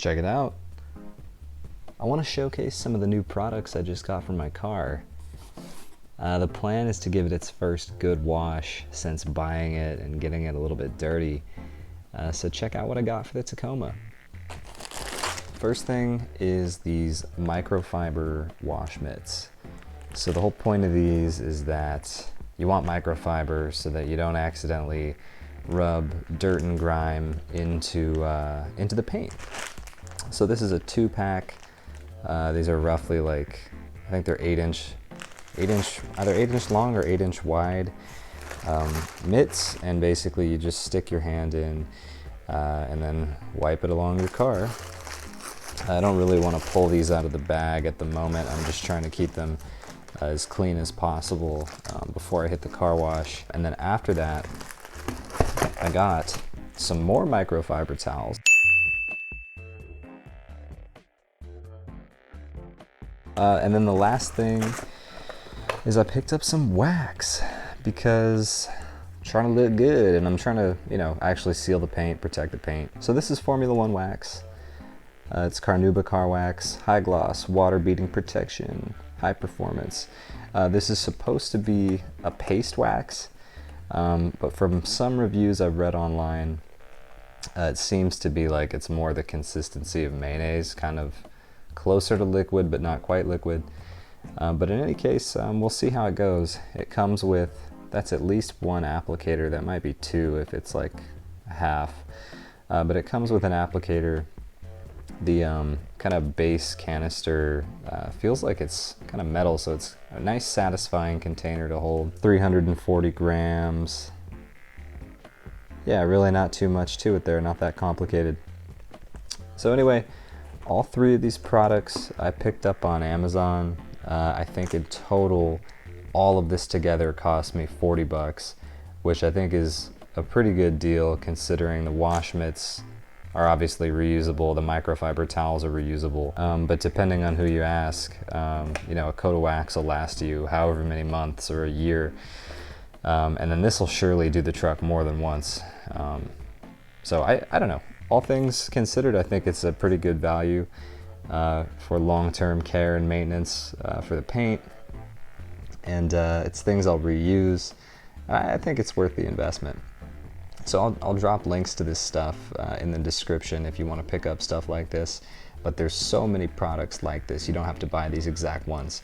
Check it out. I want to showcase some of the new products I just got from my car. The plan is to give it its first good wash since buying it and getting it a little bit dirty. So check out what I got for the Tacoma. First thing is these microfiber wash mitts. So the whole point of these is that you want microfiber so that you don't accidentally rub dirt and grime into the paint. So this is a 2-pack. These are roughly like, I think they're 8-inch, either 8-inch long or 8-inch wide mitts, and basically you just stick your hand in and then wipe it along your car. I don't really want to pull these out of the bag at the moment. I'm just trying to keep them as clean as possible before I hit the car wash. And then after that, I got some more microfiber towels. And then the last thing is I picked up some wax because I'm trying to look good and I'm trying to, actually seal the paint, protect the paint. So this is Formula One wax. It's Carnauba Car Wax, high gloss, water beading protection, high performance. This is supposed to be a paste wax, but from some reviews I've read online, it seems to be like it's more the consistency of mayonnaise, kind of closer to liquid but not quite liquid. But in any case, we'll see how it goes. It comes with, that's at least one applicator, that might be two if it's like half, but it comes with an applicator. The kind of base canister feels like it's kind of metal, so it's a nice satisfying container to hold. 340 grams. Yeah, really not too much to it there, not that complicated. So anyway, all three of these products I picked up on Amazon. I think in total, all of this together cost me 40 bucks, which I think is a pretty good deal considering the wash mitts are obviously reusable, the microfiber towels are reusable, but depending on who you ask, a coat of wax will last you however many months or a year, and then this will surely do the truck more than once. So I don't know. All things considered, I think it's a pretty good value for long-term care and maintenance for the paint, and it's things I'll reuse. I think it's worth the investment. So I'll drop links to this stuff in the description if you want to pick up stuff like this, but there's so many products like this, you don't have to buy these exact ones.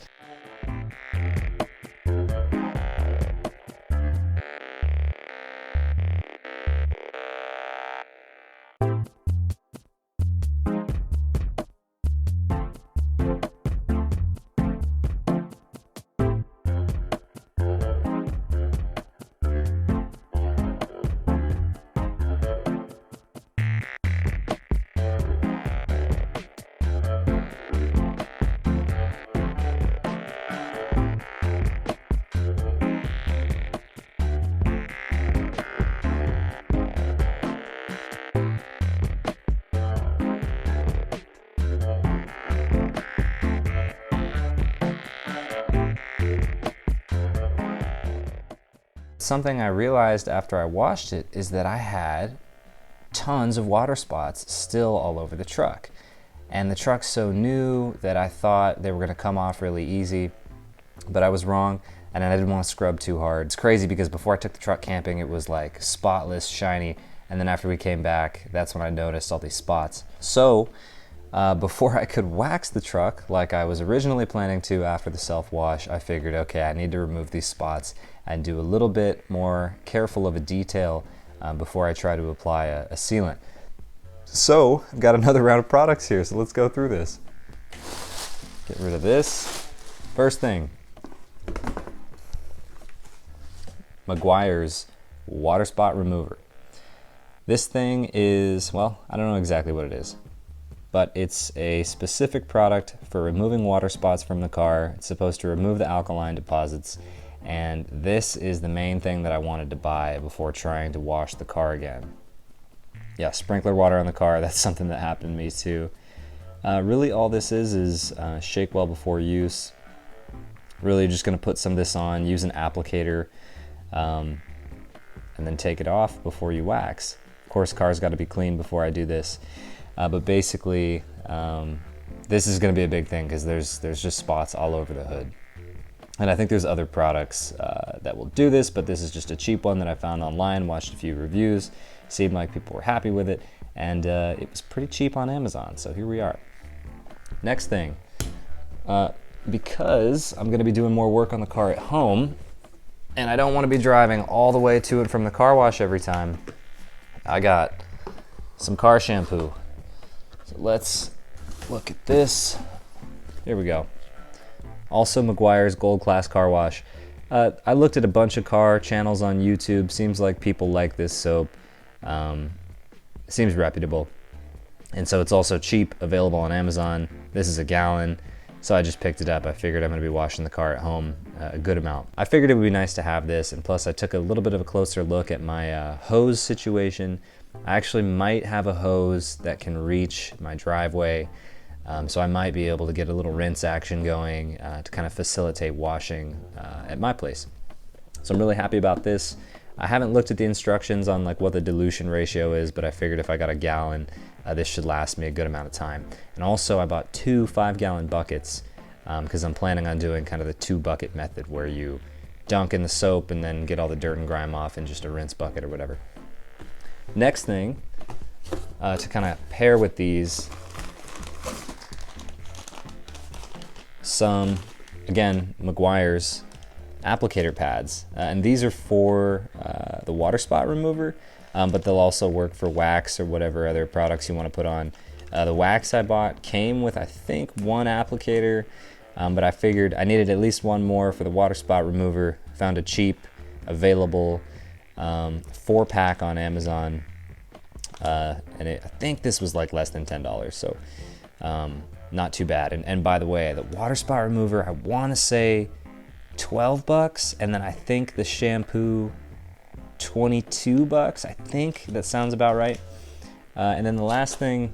Something I realized after I washed it is that I had tons of water spots still all over the truck. And the truck's so new that I thought they were gonna come off really easy, but I was wrong, and I didn't want to scrub too hard. It's crazy because before I took the truck camping, it was like spotless, shiny, and then after we came back, that's when I noticed all these spots. So before I could wax the truck like I was originally planning to after the self-wash, I figured, okay, I need to remove these spots and do a little bit more careful of a detail before I try to apply a sealant. So I've got another round of products here, so let's go through this. Get rid of this. First thing, Meguiar's water spot remover. This thing is, well, I don't know exactly what it is, but it's a specific product for removing water spots from the car. It's supposed to remove the alkaline deposits, and this is the main thing that I wanted to buy before trying to wash the car again. Yeah, sprinkler water on the car, that's something that happened to me too. Really all this is shake well before use. Really just gonna put some of this on, use an applicator, and then take it off before you wax. Of course, car's gotta be clean before I do this. But basically, this is going to be a big thing because there's just spots all over the hood. And I think there's other products that will do this, but this is just a cheap one that I found online, watched a few reviews, seemed like people were happy with it, and it was pretty cheap on Amazon, so here we are. Next thing, because I'm gonna be doing more work on the car at home, and I don't wanna be driving all the way to and from the car wash every time, I got some car shampoo. So let's look at this. Here we go. Also Meguiar's Gold Class Car Wash. I looked at a bunch of car channels on YouTube. Seems like people like this soap. Seems reputable. And so it's also cheap, available on Amazon. This is a gallon, so I just picked it up. I figured I'm gonna be washing the car at home a good amount. I figured it would be nice to have this, and plus I took a little bit of a closer look at my hose situation. I actually might have a hose that can reach my driveway. So I might be able to get a little rinse action going to kind of facilitate washing at my place. So I'm really happy about this. I haven't looked at the instructions on like what the dilution ratio is, but I figured if I got a gallon, this should last me a good amount of time. And also I bought 2 5-gallon buckets because I'm planning on doing kind of the 2-bucket method where you dunk in the soap and then get all the dirt and grime off in just a rinse bucket or whatever. Next thing, to kind of pair with these, some, again, Meguiar's applicator pads. And these are for the water spot remover, but they'll also work for wax or whatever other products you want to put on. The wax I bought came with, I think, 1 applicator, but I figured I needed at least 1 more for the water spot remover. Found a cheap, available 4-pack on Amazon, and I think this was like less than $10, so not too bad. And by the way, the water spot remover, I want to say $12, and then I think the shampoo $22. I think that sounds about right. And then the last thing,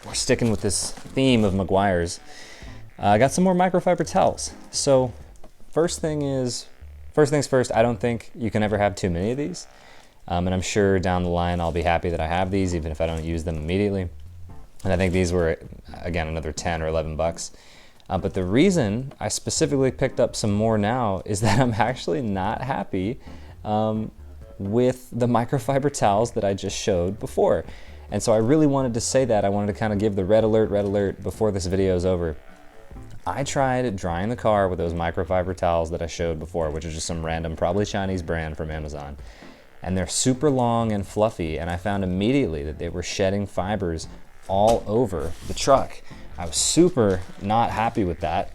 we're sticking with this theme of Meguiar's. I got some more microfiber towels. So first things first, I don't think you can ever have too many of these. And I'm sure down the line I'll be happy that I have these, even if I don't use them immediately. And I think these were, again, another 10 or 11 bucks. But the reason I specifically picked up some more now is that I'm actually not happy with the microfiber towels that I just showed before. And so I really wanted to say that. I wanted to kind of give the red alert before this video is over. I tried drying the car with those microfiber towels that I showed before, which is just some random, probably Chinese brand from Amazon. And they're super long and fluffy, and I found immediately that they were shedding fibers all over the truck. I was super not happy with that.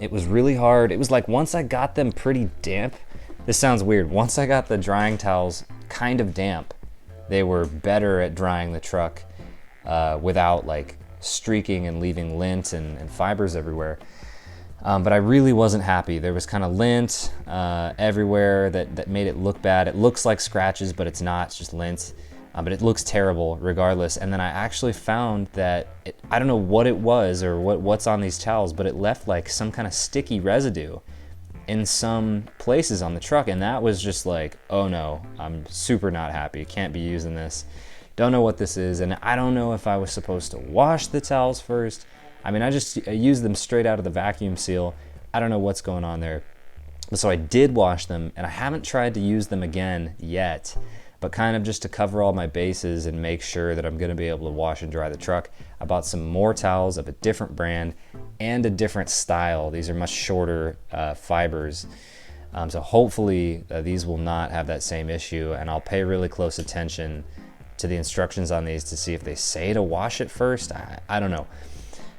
It was really hard. It was like once I got them pretty damp, this sounds weird, once I got the drying towels kind of damp, they were better at drying the truck without like streaking and leaving lint and fibers everywhere. But I really wasn't happy. There was kind of lint everywhere that made it look bad. It looks like scratches, but it's not, it's just lint. But it looks terrible regardless. And then I actually found that, I don't know what it was or what's on these towels, but it left like some kind of sticky residue in some places on the truck. And that was just like, oh no, I'm super not happy. Can't be using this. Don't know what this is. And I don't know if I was supposed to wash the towels first. I mean, I used them straight out of the vacuum seal. I don't know what's going on there. So I did wash them, and I haven't tried to use them again yet, but kind of just to cover all my bases and make sure that I'm gonna be able to wash and dry the truck. I bought some more towels of a different brand and a different style. These are much shorter fibers. So hopefully these will not have that same issue, and I'll pay really close attention to the instructions on these to see if they say to wash it first. I don't know.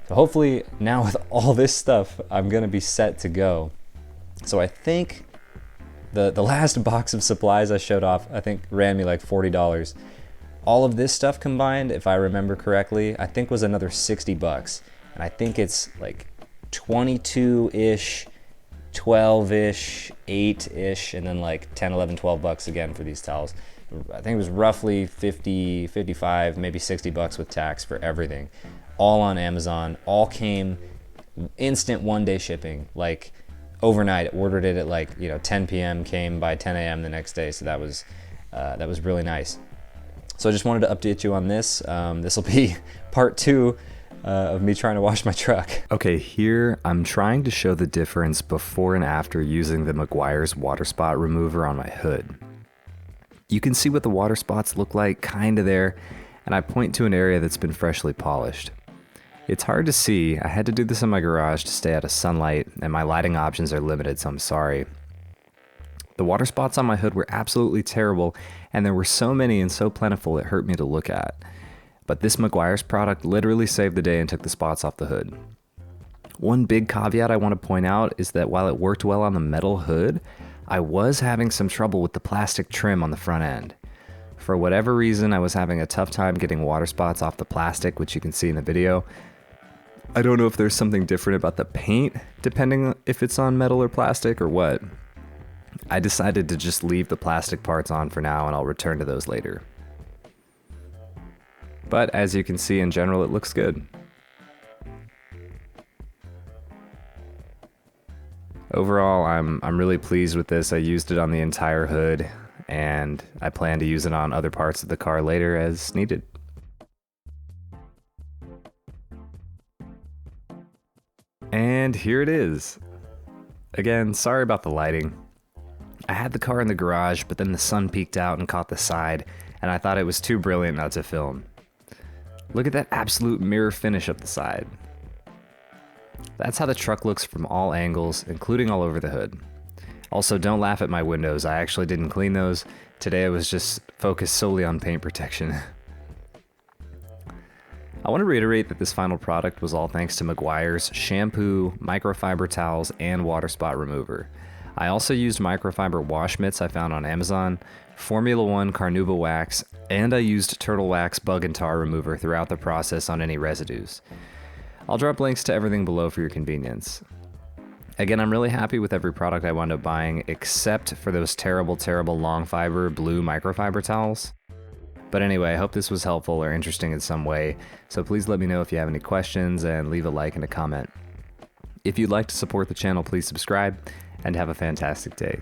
So hopefully now with all this stuff, I'm gonna be set to go. So I think the last box of supplies I showed off, I think ran me like $40. All of this stuff combined, if I remember correctly, I think was another 60 bucks. And I think it's like 22-ish, 12-ish, 8-ish, and then like 10, 11, 12 bucks again for these towels. I think it was roughly 50, 55, maybe 60 bucks with tax for everything. All on Amazon, all came instant 1-day shipping, like overnight. Ordered it at like 10 p.m., came by 10 a.m. the next day, so that was really nice. So I just wanted to update you on this. This will be part 2 of me trying to wash my truck. Okay, here I'm trying to show the difference before and after using the Meguiar's water spot remover on my hood. You can see what the water spots look like kinda there, and I point to an area that's been freshly polished. It's hard to see. I had to do this in my garage to stay out of sunlight, and my lighting options are limited, so I'm sorry. The water spots on my hood were absolutely terrible, and there were so many and so plentiful it hurt me to look at. But this Meguiar's product literally saved the day and took the spots off the hood. One big caveat I want to point out is that while it worked well on the metal hood, I was having some trouble with the plastic trim on the front end. For whatever reason, I was having a tough time getting water spots off the plastic, which you can see in the video. I don't know if there's something different about the paint, depending if it's on metal or plastic or what. I decided to just leave the plastic parts on for now, and I'll return to those later. But as you can see, in general, it looks good. Overall, I'm really pleased with this. I used it on the entire hood, and I plan to use it on other parts of the car later as needed. And here it is. Again, sorry about the lighting. I had the car in the garage, but then the sun peeked out and caught the side, and I thought it was too brilliant not to film. Look at that absolute mirror finish up the side. That's how the truck looks from all angles, including all over the hood. Also, don't laugh at my windows. I actually didn't clean those. Today I was just focused solely on paint protection. I want to reiterate that this final product was all thanks to Meguiar's shampoo, microfiber towels, and water spot remover. I also used microfiber wash mitts I found on Amazon, Formula 1 Carnauba wax, and I used turtle wax bug and tar remover throughout the process on any residues. I'll drop links to everything below for your convenience. Again, I'm really happy with every product I wound up buying except for those terrible long fiber blue microfiber towels. But anyway, I hope this was helpful or interesting in some way, so please let me know if you have any questions and leave a like and a comment. If you'd like to support the channel, please subscribe and have a fantastic day.